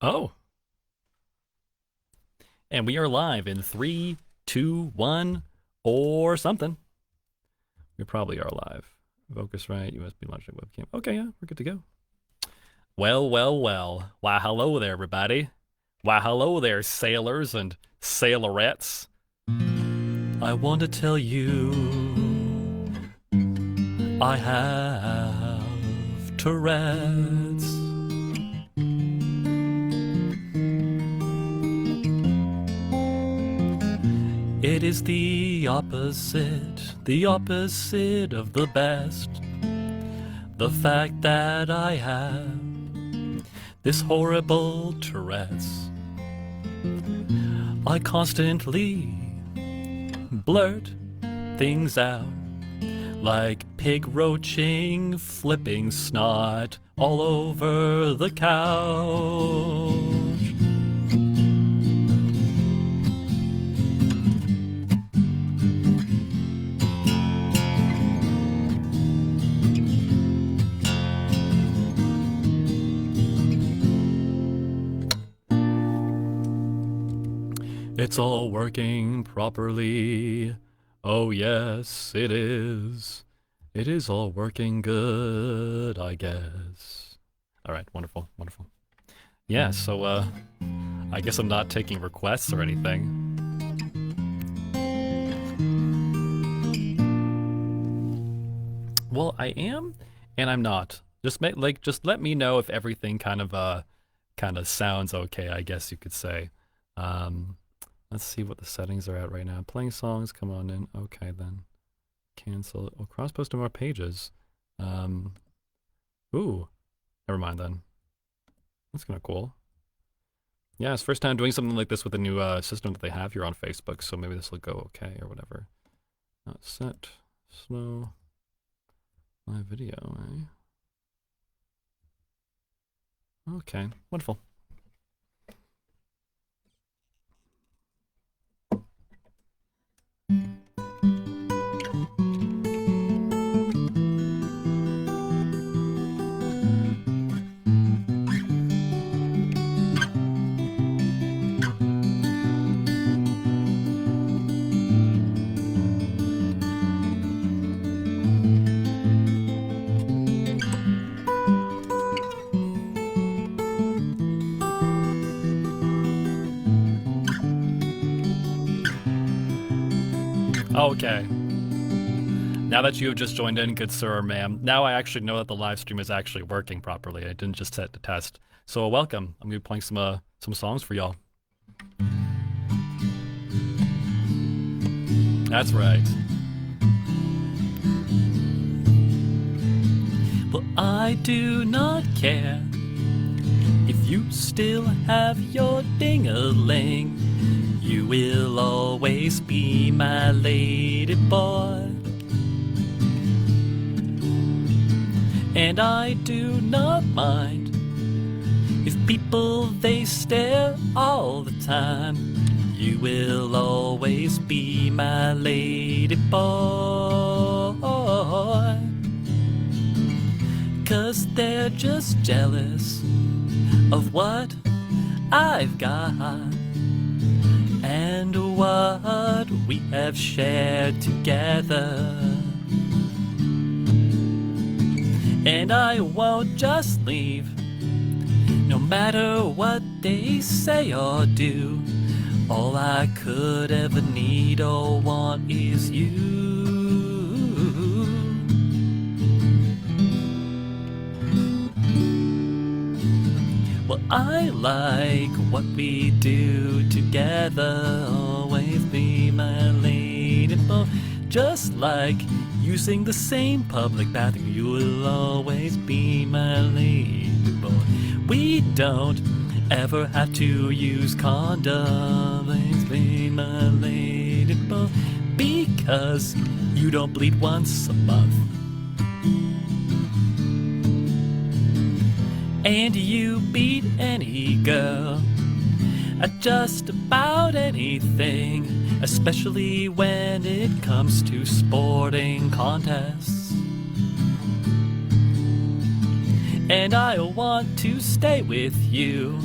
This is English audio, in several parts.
Oh, and we are live in three, two, one, or something. We probably are live. Focus right, USB launching webcam. Okay, yeah, we're good to go. Well, well, well. Why, hello there, everybody. Why, hello there, sailors and sailorettes. I want to tell you I have Tourette's. It is the opposite of the best. The fact that I have this horrible Tourette's. I constantly blurt things out like pig roaching, flipping snot all over the couch. It's all working properly. Oh yes, it is. It is all working good, I guess. All right, wonderful, wonderful. Yeah, so I guess I'm not taking requests or anything. Well, I am and I'm not. Just let me know if everything kind of sounds okay, I guess you could say. Let's see what the settings are at right now. Playing songs, come on in. Okay, then. Cancel. Oh, cross-post to more pages. Ooh. Never mind, then. That's kind of cool. Yeah, it's first time doing something like this with the new system that they have here on Facebook, so maybe this will go okay or whatever. Not set. Slow. Live video, eh? Okay, wonderful. Okay. Now that you have just joined in, good sir or ma'am, now I actually know that the live stream is actually working properly. I didn't just set to test. So welcome. I'm gonna be playing some songs for y'all. That's right. Well, I do not care if you still have your ding-a-ling. You will always be my lady boy. And I do not mind if people they stare all the time. You will always be my lady boy. 'Cause they're just jealous of what I've got and what we have shared together. And I won't just leave, no matter what they say or do. All I could ever need or want is you. Well, I like what we do together. Always be my lady boy. Just like using the same public bathroom, you will always be my lady boy. We don't ever have to use condoms. Always be my lady boy. Because you don't bleed once a month. And you beat any girl at just about anything, especially when it comes to sporting contests. And I want to stay with you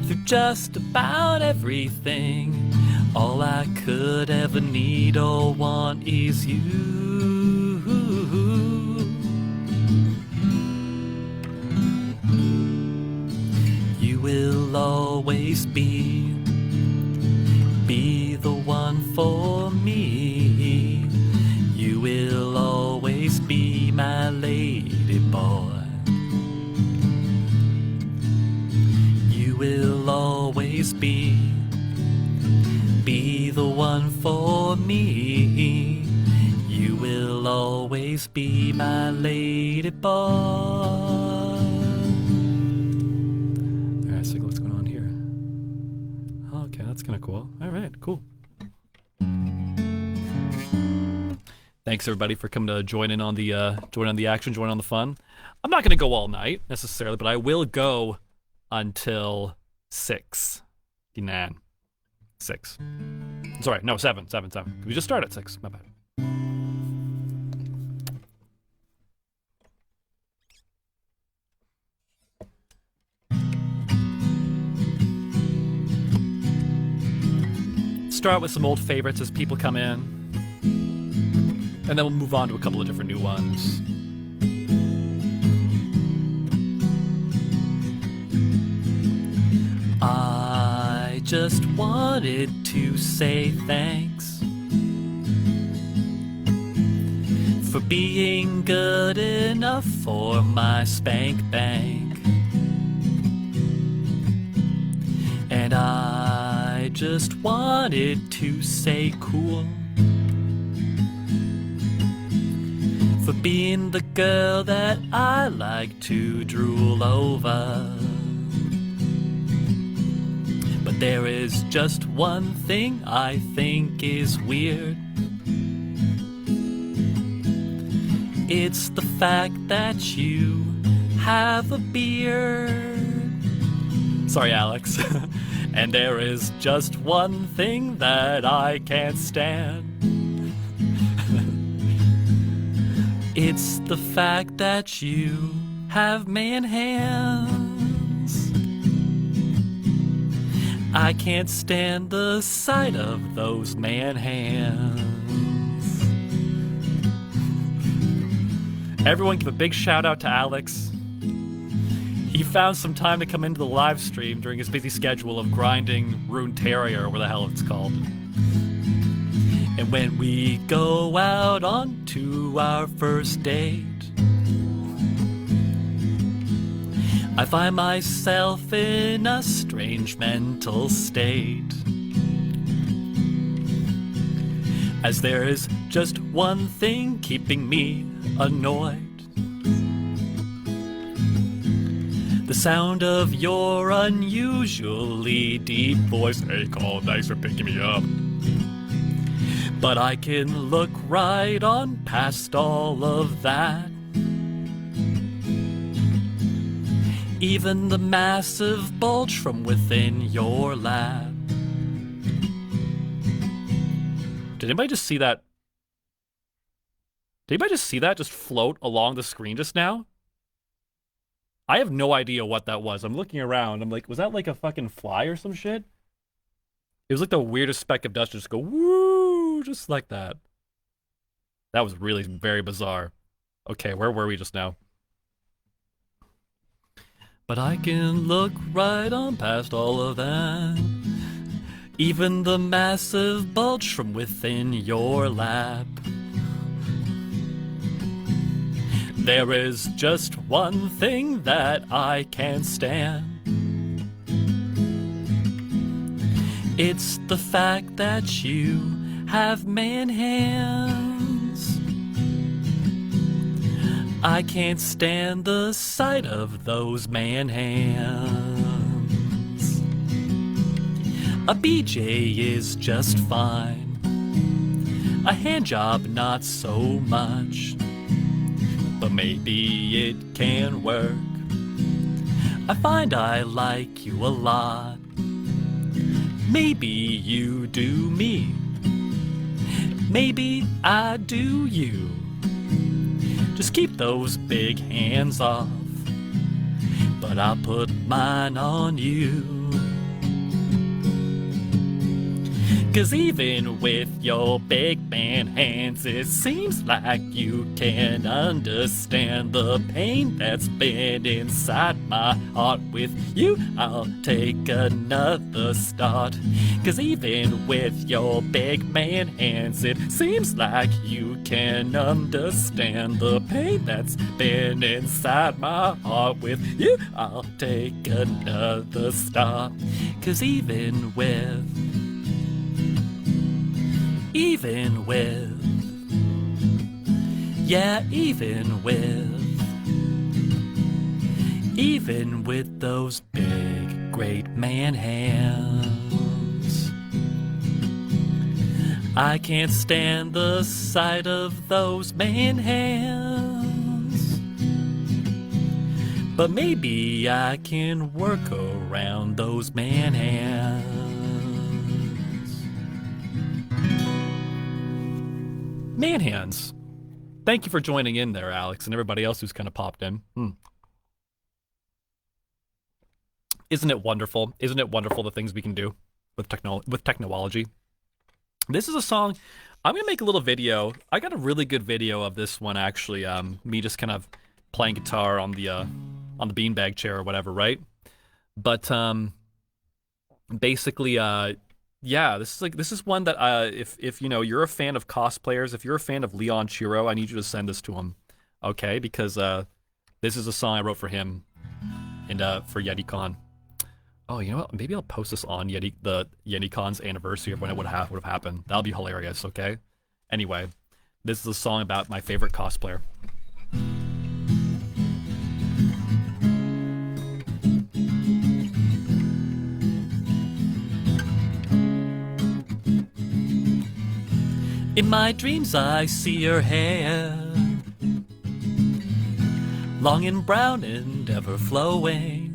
through just about everything. All I could ever need or want is you. You will always be the one for me. You will always be my lady boy. You will always be the one for me. You will always be my lady boy. Alright, so what's going on here? Okay, that's kind of cool. Alright, cool. Thanks everybody for coming to join in on the action, join on the fun. I'm not gonna go all night necessarily, but I will go until 6. 6. Sorry, no, 7. We just started at 6. My bad. Start with some old favorites as people come in, and then we'll move on to a couple of different new ones. I just wanted to say thanks for being good enough for my spank bank. And I just wanted to say cool for being the girl that I like to drool over. But there is just one thing I think is weird. It's the fact that you have a beard. Sorry, Alex. And there is just one thing that I can't stand. It's the fact that you have man hands. I can't stand the sight of those man hands. Everyone give a big shout out to Alex. He found some time to come into the live stream during his busy schedule of grinding Runeterra, or whatever the hell it's called. And when we go out onto our first date, I find myself in a strange mental state, as there is just one thing keeping me annoyed. The sound of your unusually deep voice. Hey, Cole, thanks for picking me up. But I can look right on past all of that. Even the massive bulge from within your lap. Did anybody just see that? Did anybody just see that just float along the screen just now? I have no idea what that was. I'm looking around. I'm like, was that like a fucking fly or some shit? It was like the weirdest speck of dust just go woo, just like that. That was really very bizarre. Okay, where were we just now? But I can look right on past all of that. Even the massive bulge from within your lap. There is just one thing that I can't stand. It's the fact that you have man hands. I can't stand the sight of those man hands. A BJ is just fine. A hand job not so much. But maybe it can work. I find I like you a lot. Maybe you do me. Maybe I do you. Just keep those big hands off. But I'll put mine on you. 'Cause even with your big man hands, it seems like you can't understand the pain that's been inside my heart. With you, I'll take another start. 'Cause even with your big man hands, it seems like you can understand the pain that's been inside my heart. With you, I'll take another start. 'Cause even with, yeah, even with those big, great man hands, I can't stand the sight of those man hands. But maybe I can work around those man hands. Man hands. Thank you for joining in there, Alex, and everybody else who's kind of popped in. Isn't it wonderful? Isn't it wonderful the things we can do with technology? This is a song. I'm gonna make a little video. I got a really good video of this one actually. Me just kind of playing guitar on the beanbag chair or whatever, right? But basically, yeah, this is one that if you know you're a fan of cosplayers, if you're a fan of Leon Chiro, I need you to send this to him, okay? Because this is a song I wrote for him and for YetiCon. Oh, you know what? Maybe I'll post this on the YetiCon's anniversary of when it would have happened. That'll be hilarious, okay? Anyway, this is a song about my favorite cosplayer. In my dreams I see your hair, long and brown and ever flowing,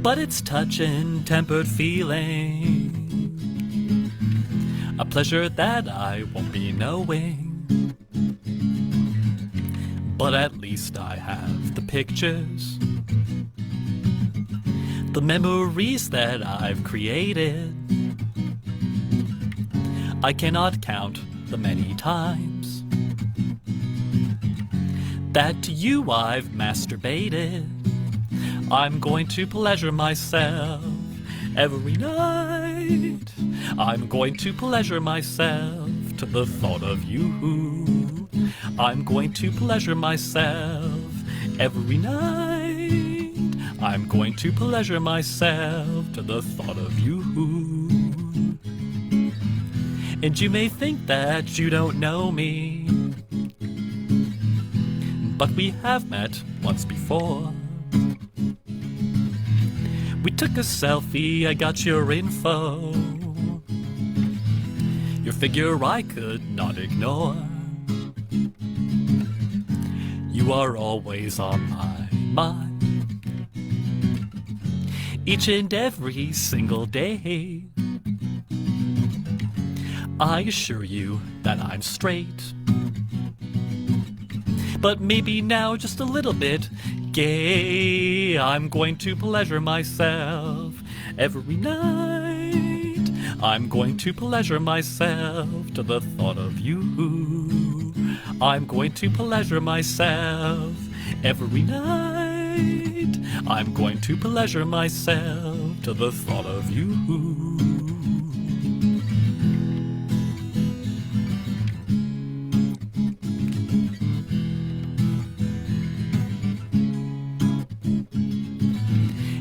but it's touch and tempered feeling, a pleasure that I won't be knowing. But at least I have the pictures, the memories that I've created. I cannot count the many times that to you I've masturbated. I'm going to pleasure myself every night. I'm going to pleasure myself to the thought of you. I'm going to pleasure myself every night. I'm going to pleasure myself to the thought of you. And you may think that you don't know me, but we have met once before. We took a selfie, I got your info. Your figure I could not ignore. You are always on my mind, each and every single day. I assure you that I'm straight, but maybe now just a little bit gay. I'm going to pleasure myself every night. I'm going to pleasure myself to the thought of you. I'm going to pleasure myself every night. I'm going to pleasure myself to the thought of you.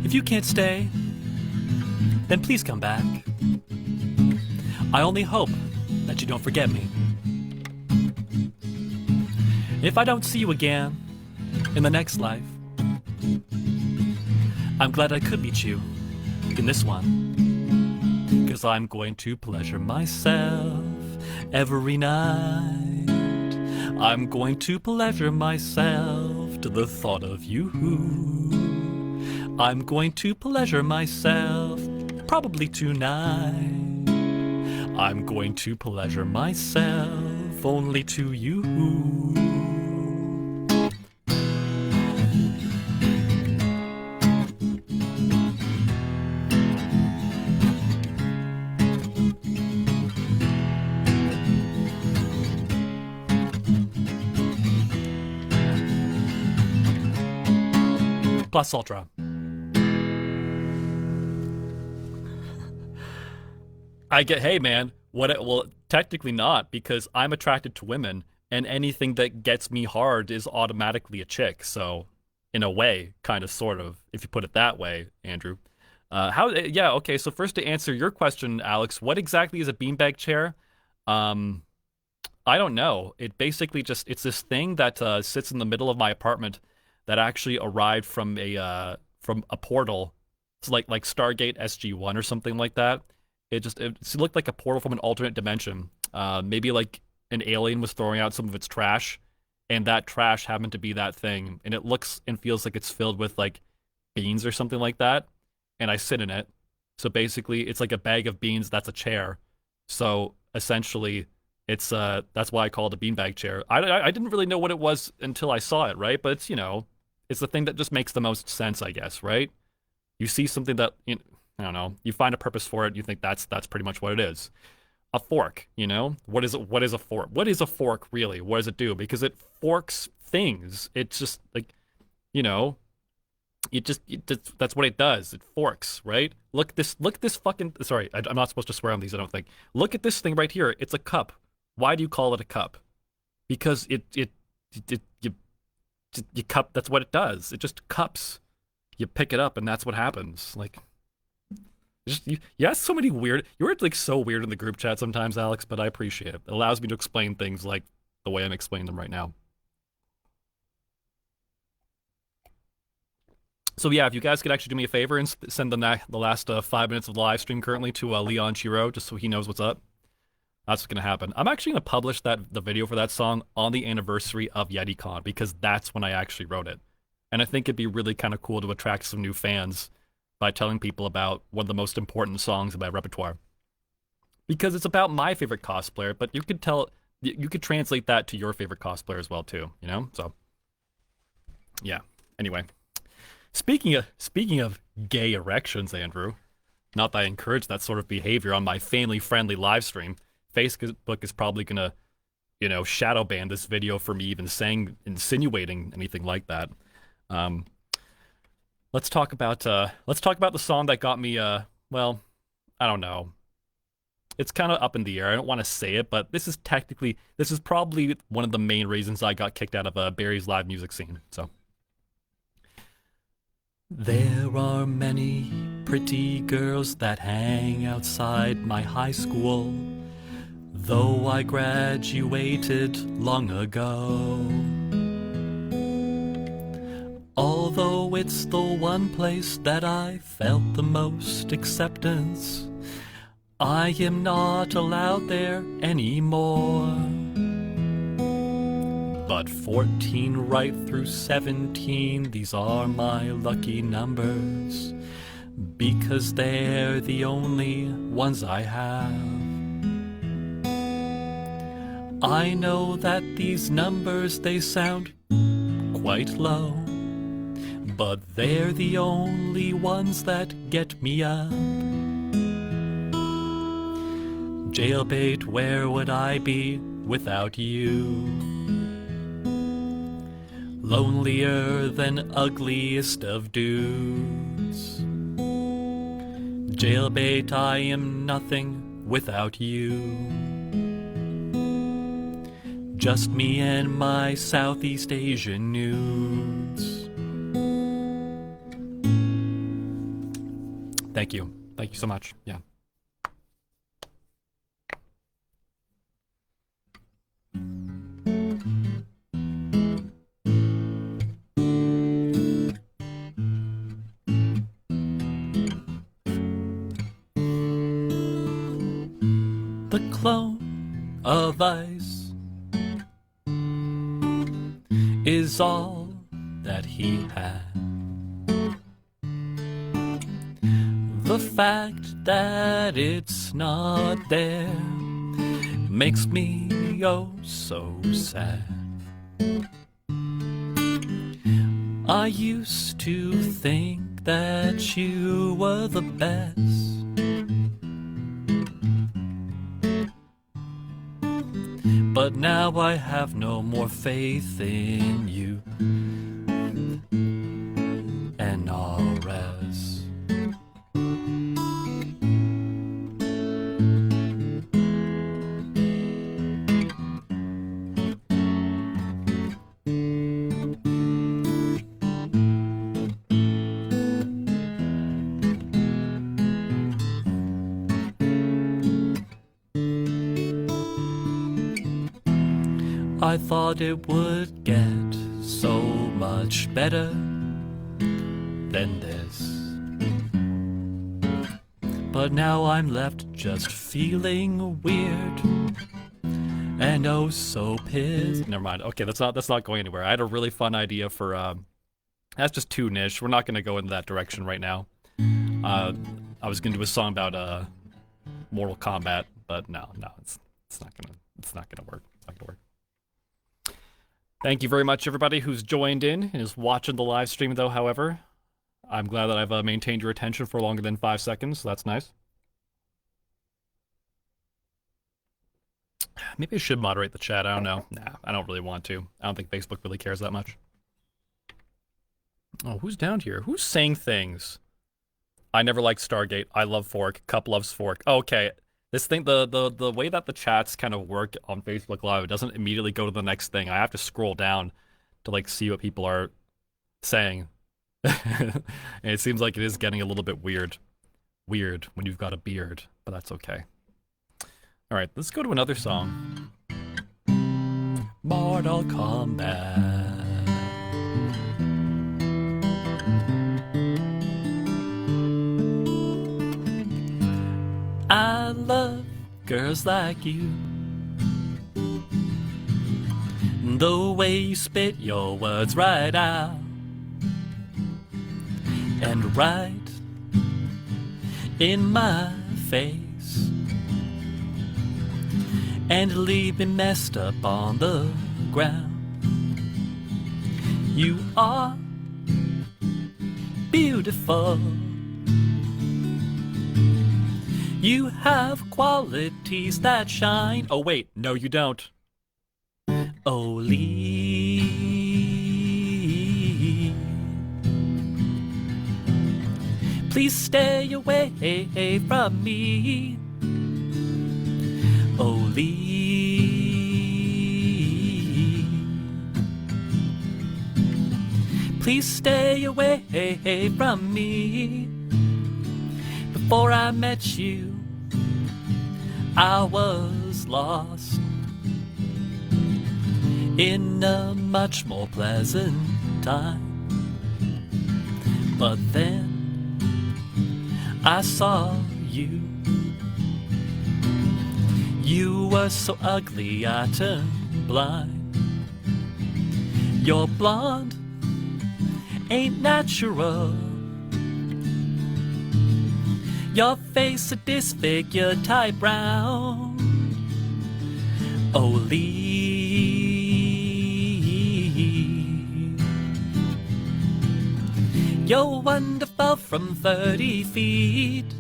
If you can't stay, then please come back. I only hope that you don't forget me. If I don't see you again in the next life, I'm glad I could meet you in this one. 'Cause I'm going to pleasure myself every night. I'm going to pleasure myself to the thought of you. I'm going to pleasure myself, probably tonight. I'm going to pleasure myself only to you. Plus ultra. I get, hey man, well, technically not, because I'm attracted to women, and anything that gets me hard is automatically a chick. So, in a way, kind of, sort of, if you put it that way, Andrew. Yeah, okay. So first, to answer your question, Alex, what exactly is a beanbag chair? I don't know. It basically it's this thing that sits in the middle of my apartment that actually arrived from a portal. It's like Stargate SG-1 or something like that. It looked like a portal from an alternate dimension. Maybe like an alien was throwing out some of its trash, and that trash happened to be that thing. And it looks and feels like it's filled with like beans or something like that. And I sit in it. So basically, it's like a bag of beans that's a chair. So essentially, it's that's why I call it a beanbag chair. I didn't really know what it was until I saw it, right? But it's the thing that just makes the most sense, I guess, right? You see something that I don't know. You find a purpose for it. You think that's pretty much what it is. A fork, What is it? What is a fork? What is a fork really? What does it do? Because it forks things. It's just like, that's what it does. It forks, right? Look at this fucking. Sorry, I'm not supposed to swear on these. I don't think. Look at this thing right here. It's a cup. Why do you call it a cup? Because you cup. That's what it does. It just cups. You pick it up, and that's what happens. Like. You ask so many weird. You're like so weird in the group chat sometimes, Alex, but I appreciate it. It allows me to explain things like the way I'm explaining them right now. So yeah, if you guys could actually do me a favor and send the last 5 minutes of the live stream currently to Leon Chiro, just so he knows what's up. That's what's gonna happen. I'm actually gonna publish the video for that song on the anniversary of YetiCon, because that's when I actually wrote it, and I think it'd be really kind of cool to attract some new fans by telling people about one of the most important songs in my repertoire. Because it's about my favorite cosplayer, but you could translate that to your favorite cosplayer as well too, So yeah. Anyway. Speaking of gay erections, Andrew, not that I encourage that sort of behavior on my family-friendly live stream. Facebook is probably gonna, shadow ban this video for me even insinuating anything like that. Let's talk about the song that got me, well, I don't know. It's kind of up in the air. I don't want to say it, but this is probably one of the main reasons I got kicked out of Barry's live music scene. So, there are many pretty girls that hang outside my high school, though I graduated long ago. Although it's the one place that I felt the most acceptance, I am not allowed there anymore. But 14 right through 17, these are my lucky numbers, because they're the only ones I have. I know that these numbers, they sound quite low, but they're the only ones that get me up. Jailbait, where would I be without you? Lonelier than ugliest of dudes. Jailbait, I am nothing without you. Just me and my Southeast Asian nudes. Thank you. Thank you so much. Yeah. The clone of ice is all that he had. The fact that it's not there makes me oh so sad. I used to think that you were the best, but now I have no more faith in you I thought it would get so much better than this. But now I'm left just feeling weird and oh so pissed. Never mind. Okay, that's not going anywhere. I had a really fun idea for that's just too niche. We're not gonna go in that direction right now. I was gonna do a song about Mortal Kombat, but no, it's not gonna work. It's not gonna work. Thank you very much, everybody who's joined in and is watching the live stream, though. However, I'm glad that I've maintained your attention for longer than 5 seconds, so that's nice. Maybe I should moderate the chat. I don't know. Nah, I don't really want to. I don't think Facebook really cares that much. Oh, who's down here? Who's saying things? I never liked Stargate. I love Fork. Cup loves Fork. Okay. This thing, the way that the chats kind of work on Facebook Live, it doesn't immediately go to the next thing. I have to scroll down to like see what people are saying. And it seems like it is getting a little bit weird when you've got a beard, but that's okay. All right, let's go to another song. Mortal Kombat. I love girls like you. The way you spit your words right out and right in my face and leave me messed up on the ground. You are beautiful. You have qualities that shine. Oh wait, no you don't. Oh Lee, please stay away from me. Oh Lee, please stay away from me. Before I met you, I was lost in a much more pleasant time. But then I saw you. You were so ugly I turned blind. You're blonde, ain't natural. Your face a disfigured type brown. Oh Lee, you're wonderful from 30 feet.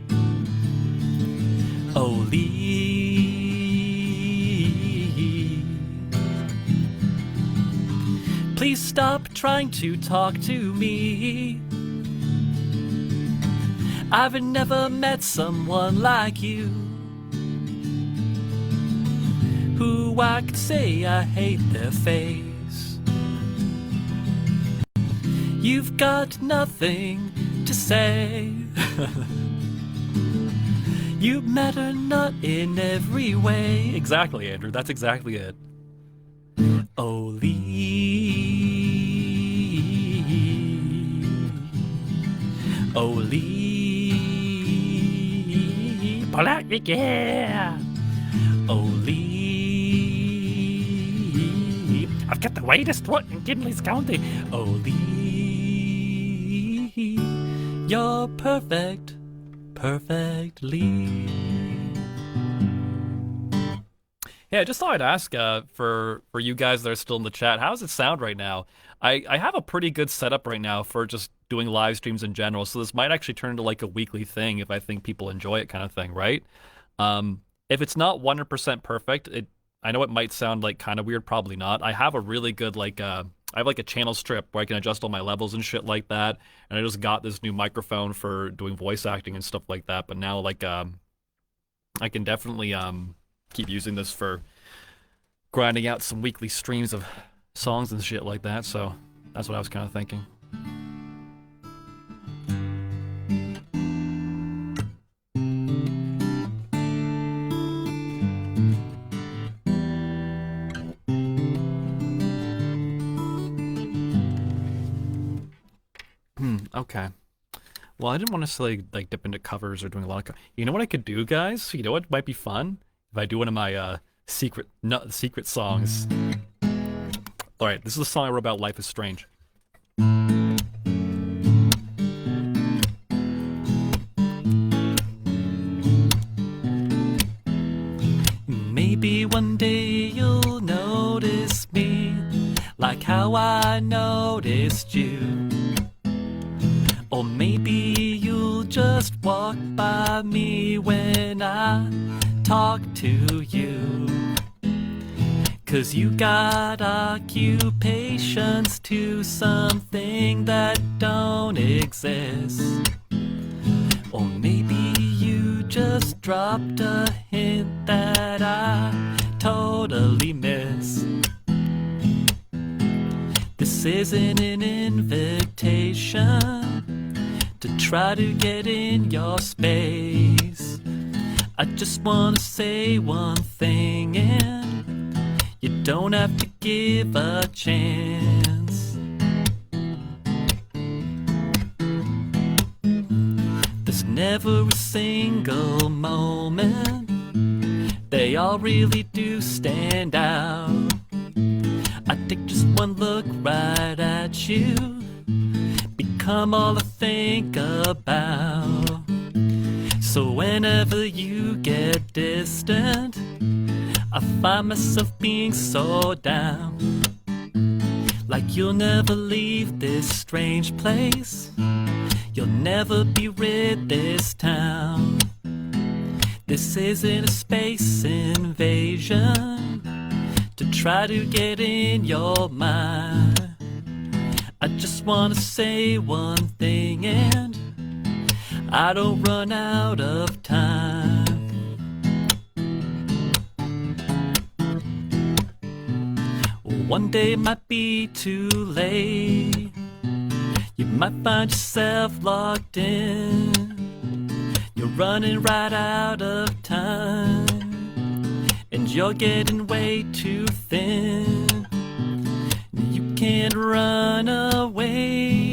Oh Lee, please stop trying to talk to me. I've never met someone like you, who I could say I hate their face. You've got nothing to say. You matter not in every way. Exactly, Andrew, that's exactly it. Oh Lee, oh Lee, pull out your gear. Oh Lee, I've got the widest throat in Gimli's County. Oh Lee, you're perfect, perfectly. Yeah, I just thought I'd ask for you guys that are still in the chat, how does it sound right now? I have a pretty good setup right now for just doing live streams in general, so this might actually turn into like a weekly thing if I think people enjoy it, kind of thing, right? If it's not 100% perfect, I know it might sound like kind of weird, probably not. I have a really good I have like a channel strip where I can adjust all my levels and shit like that, and I just got this new microphone for doing voice acting and stuff like that. But now like I can definitely keep using this for grinding out some weekly streams of songs and shit like that. So that's what I was kind of thinking. Okay. Well, I didn't want to necessarily like dip into covers or doing a lot of. You know what I could do, guys? You know what might be fun if I do one of my secret songs. All right, this is a song I wrote about Life is Strange. Maybe one day you'll notice me like how I noticed you. Or maybe you'll just walk by me when I talk to you. 'Cause you got occupations to something that don't exist. Or maybe you just dropped a hint that I totally missed. This isn't an invitation to try to get in your space. I just wanna say one thing and you don't have to give a chance. There's never a single moment, they all really do stand out. I think just one look right at you become all I think about. So whenever you get distant, I find myself being so down. Like you'll never leave this strange place, you'll never be rid this town. This isn't a space invasion to try to get in your mind. I just wanna say one thing and I don't run out of time. One day might be too late. You might find yourself locked in. You're running right out of time. And you're getting way too thin. You can't run away.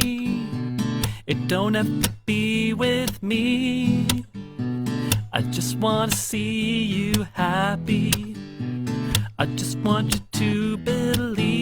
It don't have to be with me. I just wanna see you happy. I just want you to believe.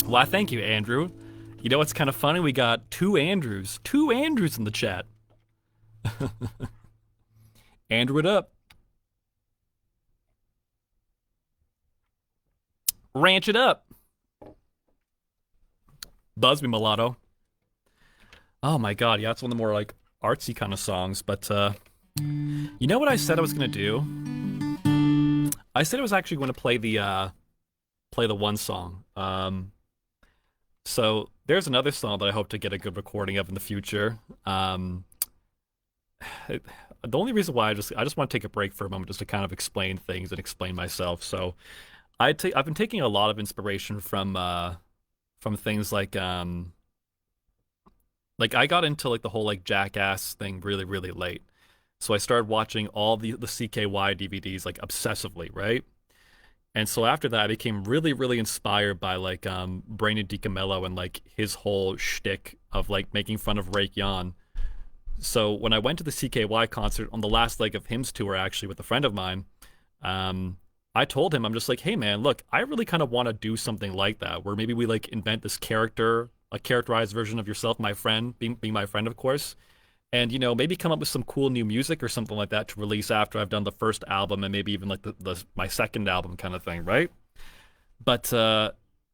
Well, thank you, Andrew. You know what's kind of funny? We got two Andrews in the chat. Andrew it up. Ranch it up. Buzz me, mulatto. Oh my god, yeah, it's one of the more like artsy kind of songs, but you know what I said I was gonna do? I said I was actually gonna play the one song. So there's another song that I hope to get a good recording of in the future. The only reason why I just want to take a break for a moment just to kind of explain things and explain myself. So I've been taking a lot of inspiration from things like I got into like the whole like Jackass thing really, really late. So I started watching all the CKY DVDs like obsessively, right? And so after that, I became really, really inspired by like Brandon DiCamillo and like his whole shtick of like making fun of Rake Yan. So when I went to the CKY concert on the last leg of Hymns tour, actually with a friend of mine, I told him, I'm just like, hey man, look, I really kind of want to do something like that, where maybe we like invent this character, a characterized version of yourself, my friend, being my friend, of course. And, you know, maybe come up with some cool new music or something like that to release after I've done the first album and maybe even like my second album kind of thing, right? But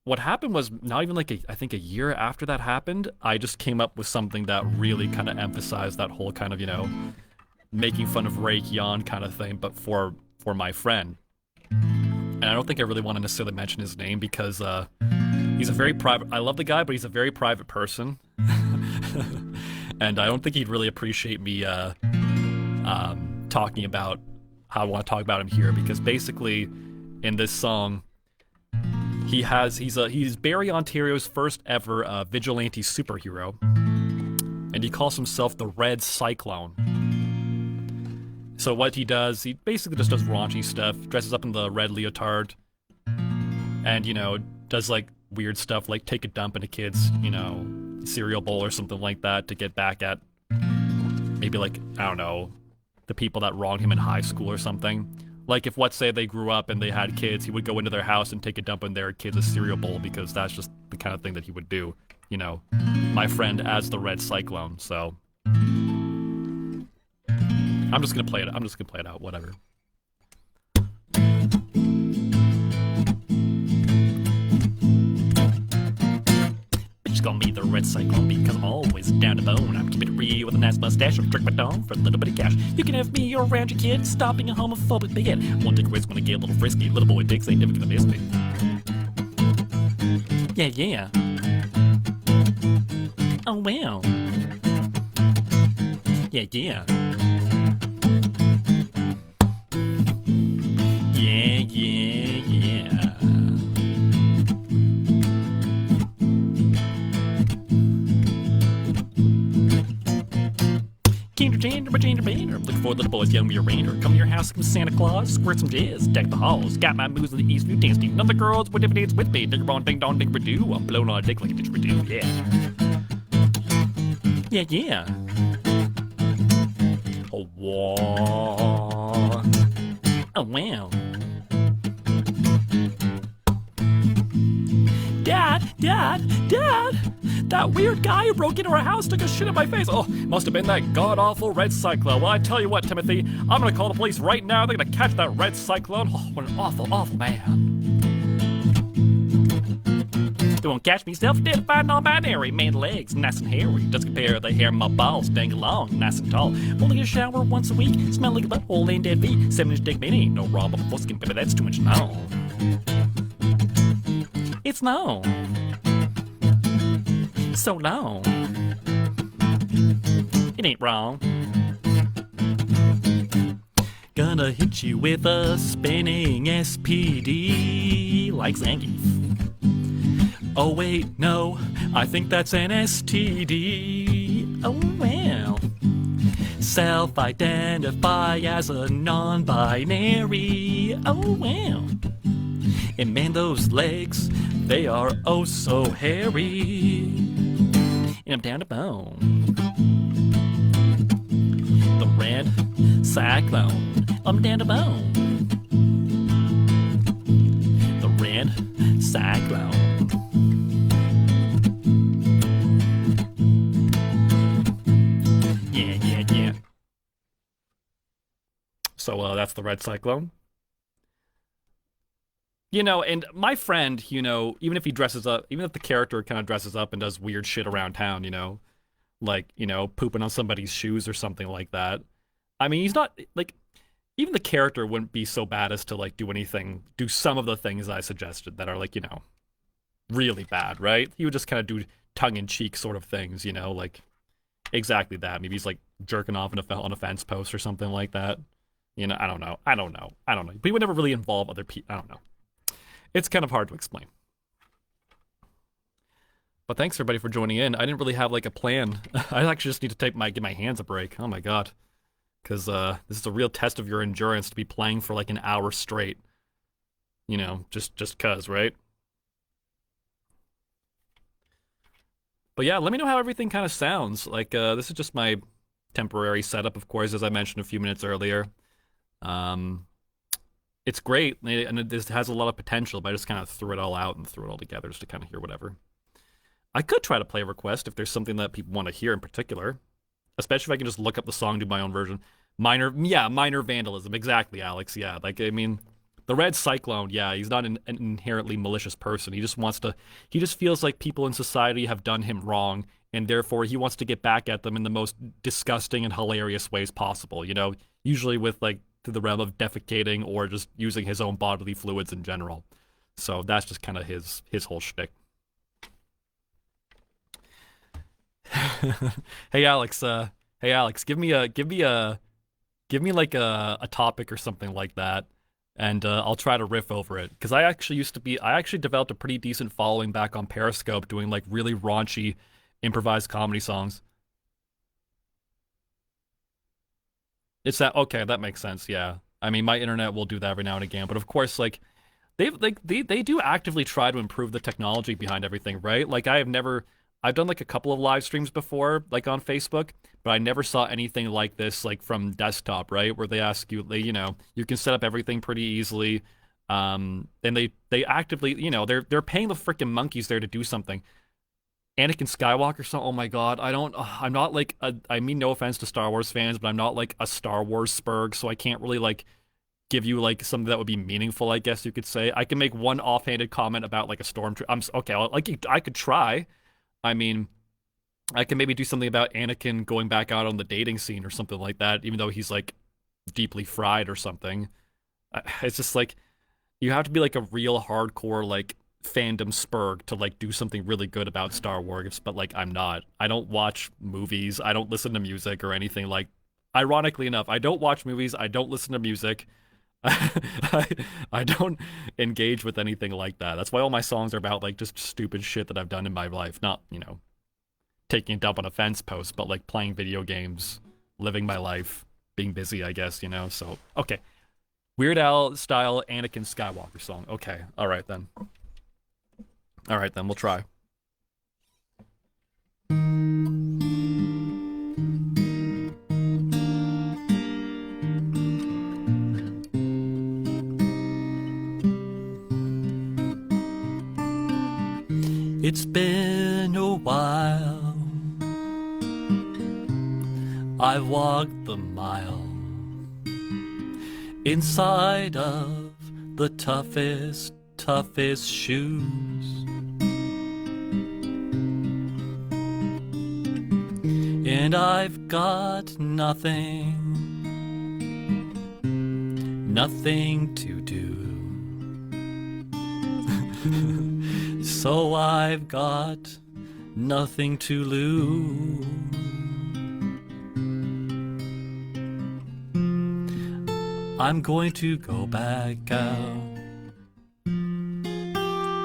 what happened was not even like I think a year after that happened, I just came up with something that really kind of emphasized that whole kind of, you know, making fun of Rake Yan kind of thing, but for my friend. And I don't think I really want to necessarily mention his name because he's a very private, I love the guy, but he's a very private person. And I don't think he'd really appreciate me talking about how I want to talk about him here, because basically in this song, He's Barry Ontario's first ever vigilante superhero, and he calls himself the Red Cyclone. So what he does, he basically just does raunchy stuff, dresses up in the red leotard, and, you know, does like weird stuff like take a dump in a kid's, you know, cereal bowl or something like that to get back at maybe, like, I don't know, the people that wronged him in high school or something. Like, if, let's say, they grew up and they had kids, he would go into their house and take a dump in their kid's cereal bowl, because that's just the kind of thing that he would do. You know, my friend as the Red Cyclone, so... I'm just gonna play it out, whatever. Bitch gonna be the Red Cyclone because I'm always down to bone. I'm keeping it real with a nice mustache. I'll drink my dome for a little bit of cash. You can have me around your kid, stop being a homophobic bigot. Won't take a risk when I get a little frisky. Little boy dicks ain't never gonna miss me. Yeah, yeah. Oh, wow. Yeah, yeah. Yeah, yeah, yeah. Ginger, banner. Looking for little boys yelling me a ranger. Come to your house, come Santa Claus, squirt some jizz, deck the halls. Got my moves in the Eastview dance team. None of the girls would ever dance with me. Ding dong, ding dong, ding doo. I'm blowing on a dick like a didgeridoo, yeah. Yeah, yeah. Oh, wow. Oh, wow. Dad! That weird guy who broke into our house took a shit in my face. Oh, must have been that god-awful Red Cyclone. Well, I tell you what, Timothy, I'm gonna call the police right now. They're gonna catch that Red Cyclone. Oh, what an awful, awful man. They won't catch me self-identified non-binary. Man legs, nice and hairy. Does compare the hair in my balls, dang along, nice and tall. Only a shower once a week. Smell like a butthole and dead feet. 7-inch dick mini. No raw but full skin, baby, that's too much now. It's no. So long. It ain't wrong. Gonna hit you with a spinning SPD like Zangief. Oh wait, no, I think that's an STD. Oh well. Self-identify as a non-binary. Oh well. And man, those legs, they are oh so hairy. And I'm down to bone. The Red Cyclone. I'm down to bone. The Red Cyclone. Yeah. So that's the Red Cyclone. You know, and my friend, you know, even if he dresses up, even if the character kind of dresses up and does weird shit around town, you know, like, you know, pooping on somebody's shoes or something like that. I mean, he's not, like, even the character wouldn't be so bad as to, like, do some of the things I suggested that are, like, you know, really bad, right? He would just kind of do tongue-in-cheek sort of things, you know, like, exactly that. Maybe he's, like, jerking off on a fence post or something like that. You know, I don't know. But he would never really involve other people. I don't know. It's kind of hard to explain. But thanks everybody for joining in. I didn't really have like a plan. I actually just need to give my hands a break. Oh my god. Because this is a real test of your endurance to be playing for like an hour straight. You know, just cuz, right? But yeah, let me know how everything kind of sounds. Like, this is just my temporary setup, of course, as I mentioned a few minutes earlier. It's great, and it has a lot of potential, but I just kind of threw it all out and threw it all together just to kind of hear whatever. I could try to play a request if there's something that people want to hear in particular, especially if I can just look up the song, do my own version. Minor vandalism, exactly, Alex, yeah. Like, I mean, the Red Cyclone, yeah, he's not an inherently malicious person. He just feels like people in society have done him wrong, and therefore he wants to get back at them in the most disgusting and hilarious ways possible, you know, usually with, like, to the realm of defecating or just using his own bodily fluids in general. So that's just kind of his whole shtick. Hey Alex, give me like a topic or something like that, and I'll try to riff over it because I actually developed a pretty decent following back on Periscope doing like really raunchy improvised comedy songs. It's that okay, that makes sense, yeah. I mean, my internet will do that every now and again, but of course, like they do actively try to improve the technology behind everything, right? Like I've done like a couple of live streams before, like on Facebook, but I never saw anything like this, like from desktop, right? Where they ask you, you can set up everything pretty easily. And they actively, they're paying the freaking monkeys there to do something. Anakin Skywalker song. Oh my God, I'm not like I mean no offense to Star Wars fans, but I'm not like a Star Wars spurg, so I can't really like give you like something that would be meaningful, I guess you could say. I can make one offhanded comment about like a stormtrooper. Okay, I could try. I mean, I can maybe do something about Anakin going back out on the dating scene or something like that, even though he's like deeply fried or something. It's just like you have to be like a real hardcore like fandom spurg to like do something really good about Star Wars, but like I'm not. I don't watch movies, I don't listen to music or anything like ironically enough, I don't watch movies, I don't listen to music. I, I don't engage with anything like that. That's why all my songs are about like just stupid shit that I've done in my life. Not, taking a dump on a fence post, but like playing video games, living my life, being busy, I guess, So, okay. Weird Al style Anakin Skywalker song. Okay. All right then. All right then, we'll try. It's been a while. I've walked the mile inside of the toughest shoes. And I've got nothing to do. So I've got nothing to lose. I'm going to go back out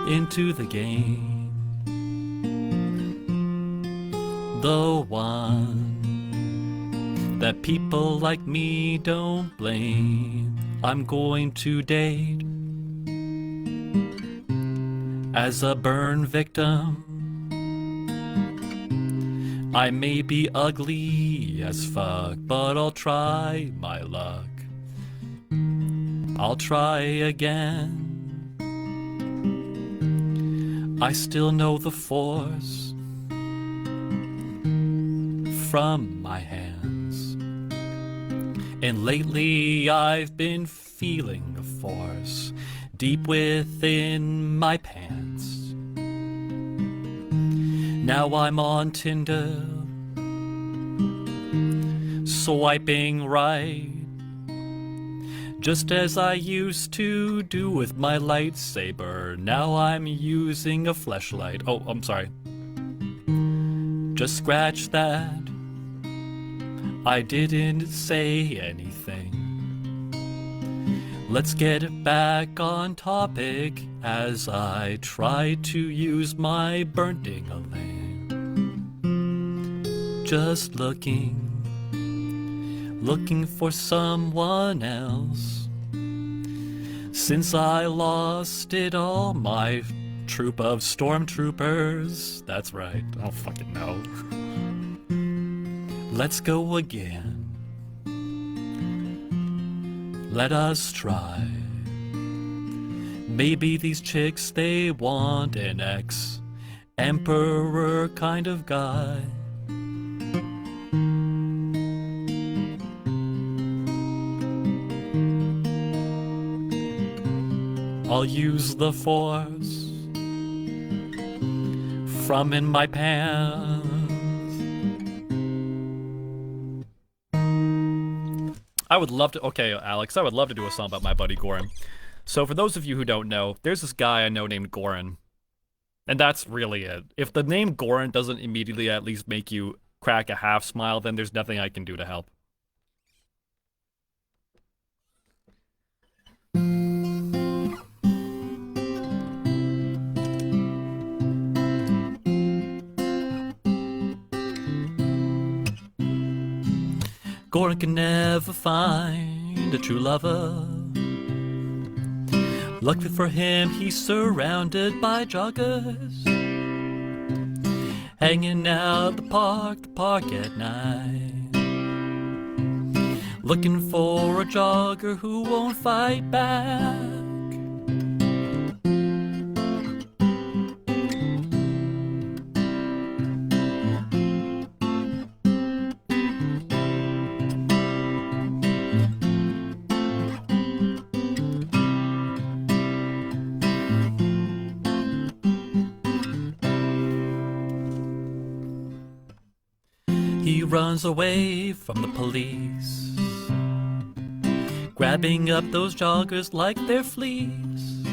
into the game, the one that people like me don't blame. I'm going to date as a burn victim. I may be ugly as fuck, but I'll try my luck. I'll try again. I still know the force from my hands. And lately I've been feeling a force deep within my pants. Now I'm on Tinder, swiping right, just as I used to do with my lightsaber. Now I'm using a fleshlight. Oh, I'm sorry. Just scratch that. I didn't say anything. Let's get back on topic as I try to use my burnt ding-a-ling. Just looking for someone else. Since I lost it all, my troop of stormtroopers. That's right, I don't fucking know. Let's go again. Let us try. Maybe these chicks, they want an ex-emperor kind of guy. I'll use the force from in my pants. I would love to, okay, Alex, I would love to do a song about my buddy Goran. So for those of you who don't know, there's this guy I know named Goran. And that's really it. If the name Goran doesn't immediately at least make you crack a half smile, then there's nothing I can do to help. Goran can never find a true lover. Luckily for him, he's surrounded by joggers, hanging out the park at night, looking for a jogger who won't fight back. He runs away from the police, grabbing up those joggers like they're fleas,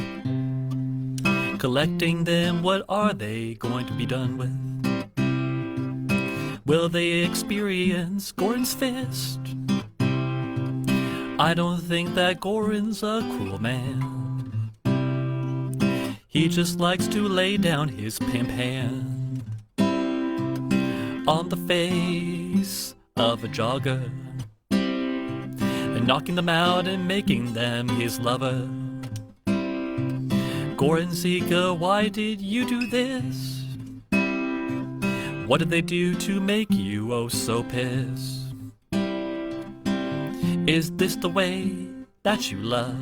collecting them. What are they going to be done with? Will they experience Goran's fist? I don't think that Goran's a cruel man. He just likes to lay down his pimp hand on the face of a jogger, and knocking them out and making them his lover. Goran Zika, why did you do this? What did they do to make you oh so pissed? Is this the way that you love?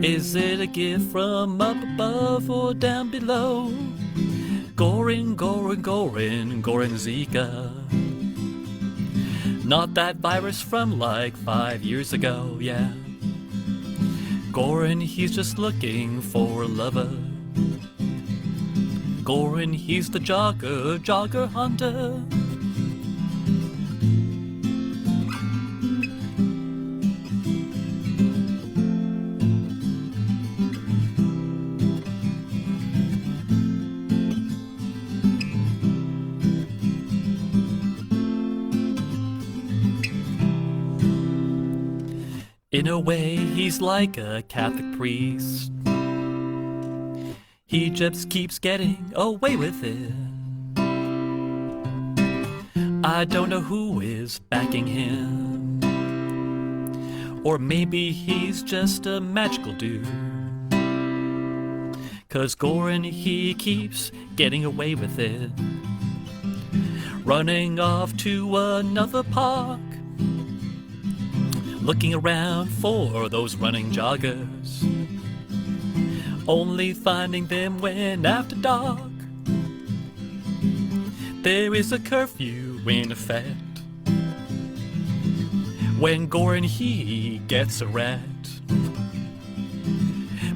Is it a gift from up above or down below? Goran Zika. Not that virus from like 5 years ago, yeah. Goran, he's just looking for a lover. Goran, he's the jogger hunter. In a way, he's like a Catholic priest. He just keeps getting away with it. I don't know who is backing him, or maybe he's just a magical dude. 'Cause Goran, he keeps getting away with it, running off to another park, looking around for those running joggers, only finding them when after dark. There is a curfew in effect when Goran, he gets erect.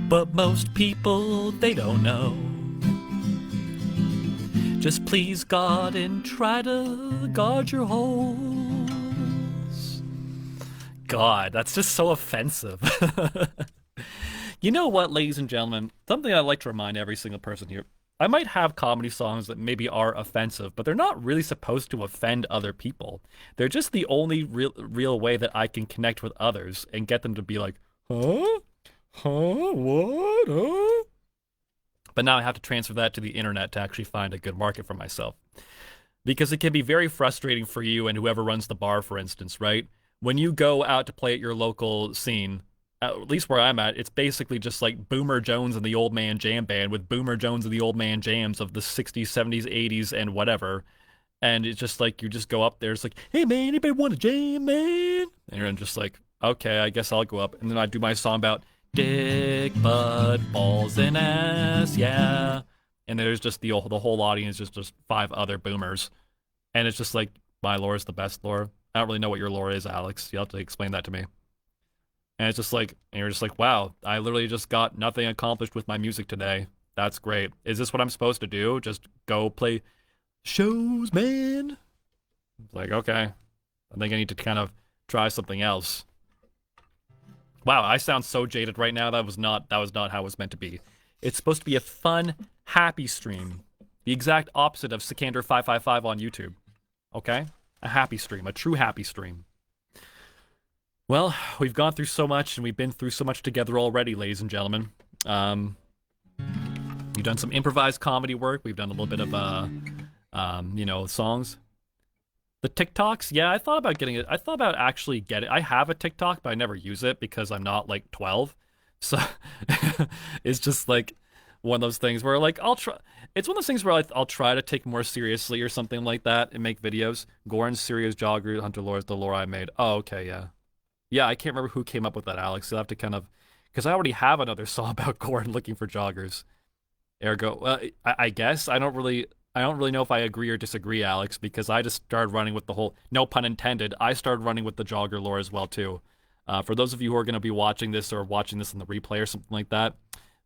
But most people, they don't know. Just please God and try to guard your holes. God, that's just so offensive. You know what, ladies and gentlemen? Something I'd like to remind every single person here. I might have comedy songs that maybe are offensive, but they're not really supposed to offend other people. They're just the only real way that I can connect with others and get them to be like, huh? Huh? What? Huh? But now I have to transfer that to the internet to actually find a good market for myself. Because it can be very frustrating for you and whoever runs the bar, for instance, right? When you go out to play at your local scene, at least where I'm at, it's basically just like Boomer Jones and the Old Man Jam Band with Boomer Jones and the Old Man Jams of the 60s, 70s, 80s, and whatever. And it's just like, you just go up there, it's like, hey man, anybody want a jam, man? And you're just like, okay, I guess I'll go up. And then I do my song about dick, butt, balls, and ass, yeah. And there's just the whole audience is just 5 other boomers. And it's just like, my lore is the best lore. I don't really know what your lore is, Alex. You'll have to explain that to me. And it's just like, and you're just like, wow, I literally just got nothing accomplished with my music today. That's great. Is this what I'm supposed to do? Just go play shows, man? It's like, okay. I think I need to kind of try something else. Wow, I sound so jaded right now. That was not how it was meant to be. It's supposed to be a fun, happy stream. The exact opposite of Sikander555 on YouTube. Okay? A happy stream, a true happy stream. Well, we've gone through so much, and we've been through so much together already, ladies and gentlemen. We've done some improvised comedy work. We've done a little bit of, songs. The TikToks, yeah, I thought about getting it. I thought about actually getting. I have a TikTok, but I never use it because I'm not like 12. So it's just like one of those things where like I'll try. It's one of those things where I'll try to take more seriously or something like that and make videos. Goran, Sirius, Jogger, Hunter Lore is the lore I made. Oh, okay, yeah, yeah. I can't remember who came up with that, Alex. You'll have to kind of because I already have another song about Goran looking for joggers. Ergo, I guess I don't really know if I agree or disagree, Alex, because I just started running with the whole, no pun intended, I started running with the jogger lore as well too. For those of you who are going to be watching this or watching this in the replay or something like that,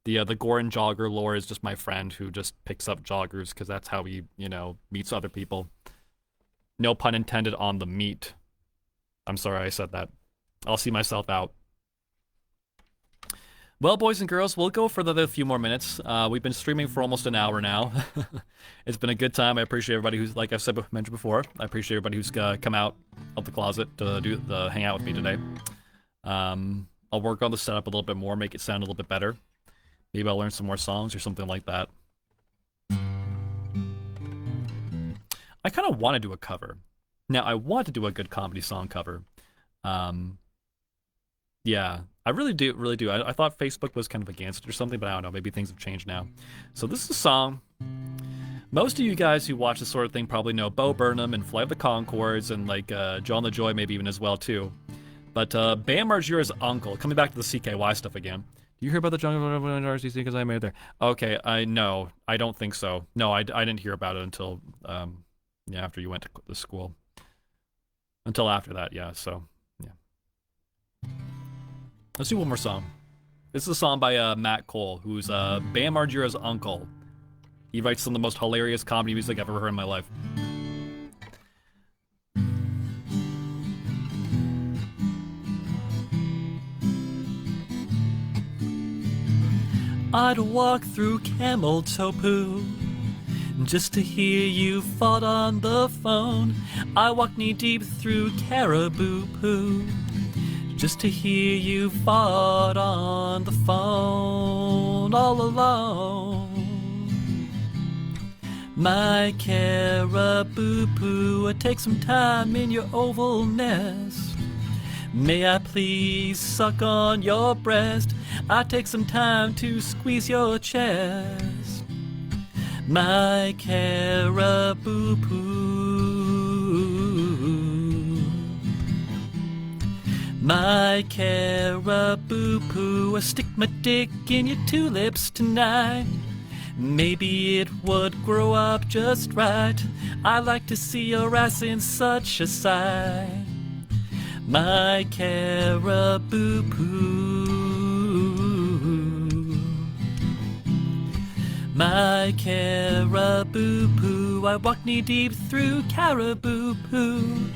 the Goran jogger lore is just my friend who just picks up joggers because that's how he, meets other people. No pun intended on the meat. I'm sorry I said that. I'll see myself out. Well, boys and girls, we'll go for another few more minutes. We've been streaming for almost an hour now. It's been a good time. I appreciate everybody who's, like I've mentioned before, I appreciate everybody who's come out of the closet to hang out with me today. I'll work on the setup a little bit more, make it sound a little bit better. Maybe I'll learn some more songs or something like that. I kind of want to do a cover. Now, I want to do a good comedy song cover. Yeah, I really do, really do. I thought Facebook was kind of against it or something, but I don't know. Maybe things have changed now. So this is a song. Most of you guys who watch this sort of thing probably know Bo Burnham and Flight of the Conchords and like John the Joy maybe even as well too. But Bam Margera's uncle, coming back to the CKY stuff again. Do you hear about the Jungle RCC because I made it there? Okay, I don't think so. No, I didn't hear about it until after you went to the school. Until after that, yeah, so yeah. Let's do one more song. This is a song by Matt Cole, who's Bam Margera's uncle. He writes some of the most hilarious comedy music I've ever heard in my life. I'd walk through Camel Toe Poo just to hear you fought on the phone. I walk knee deep through Caribou Poo just to hear you fought on the phone all alone. My Caribou Poo, I take some time in your oval nest. May I please suck on your breast? I take some time to squeeze your chest. My Caribou Poo, my Caribou Poo, I stick my dick in your tulips tonight. Maybe it would grow up just right. I like to see your ass in such a sight. My Caribou Poo, my Caribou Poo, I walk knee deep through Caribou Poo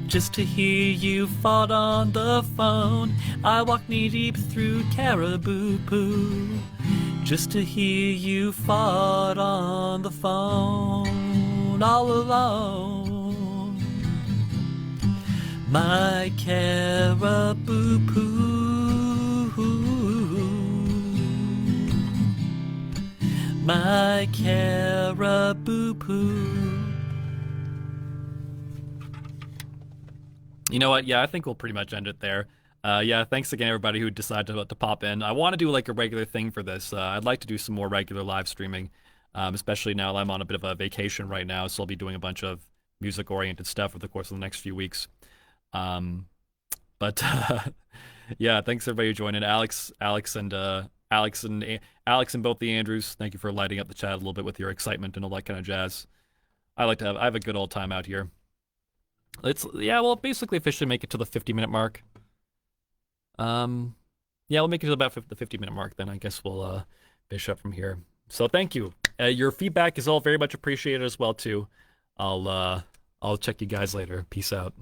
just to hear you fought on the phone. I walk knee deep through Caribou Poo just to hear you fought on the phone all alone. My Caribou Poo, my Caribou Poo. You know what? Yeah, I think we'll pretty much end it there. Yeah, thanks again, everybody who decided to pop in. I want to do like a regular thing for this. I'd like to do some more regular live streaming, especially now I'm on a bit of a vacation right now, so I'll be doing a bunch of music-oriented stuff over the course of the next few weeks. But yeah, thanks everybody who joined in. Alex and both the Andrews, thank you for lighting up the chat a little bit with your excitement and all that kind of jazz. I have a good old time out here. We'll basically officially make it to the 50-minute mark. Yeah, we'll make it to about the 50-minute mark, then I guess we'll finish up from here. So thank you. Your feedback is all very much appreciated as well too. I'll check you guys later. Peace out.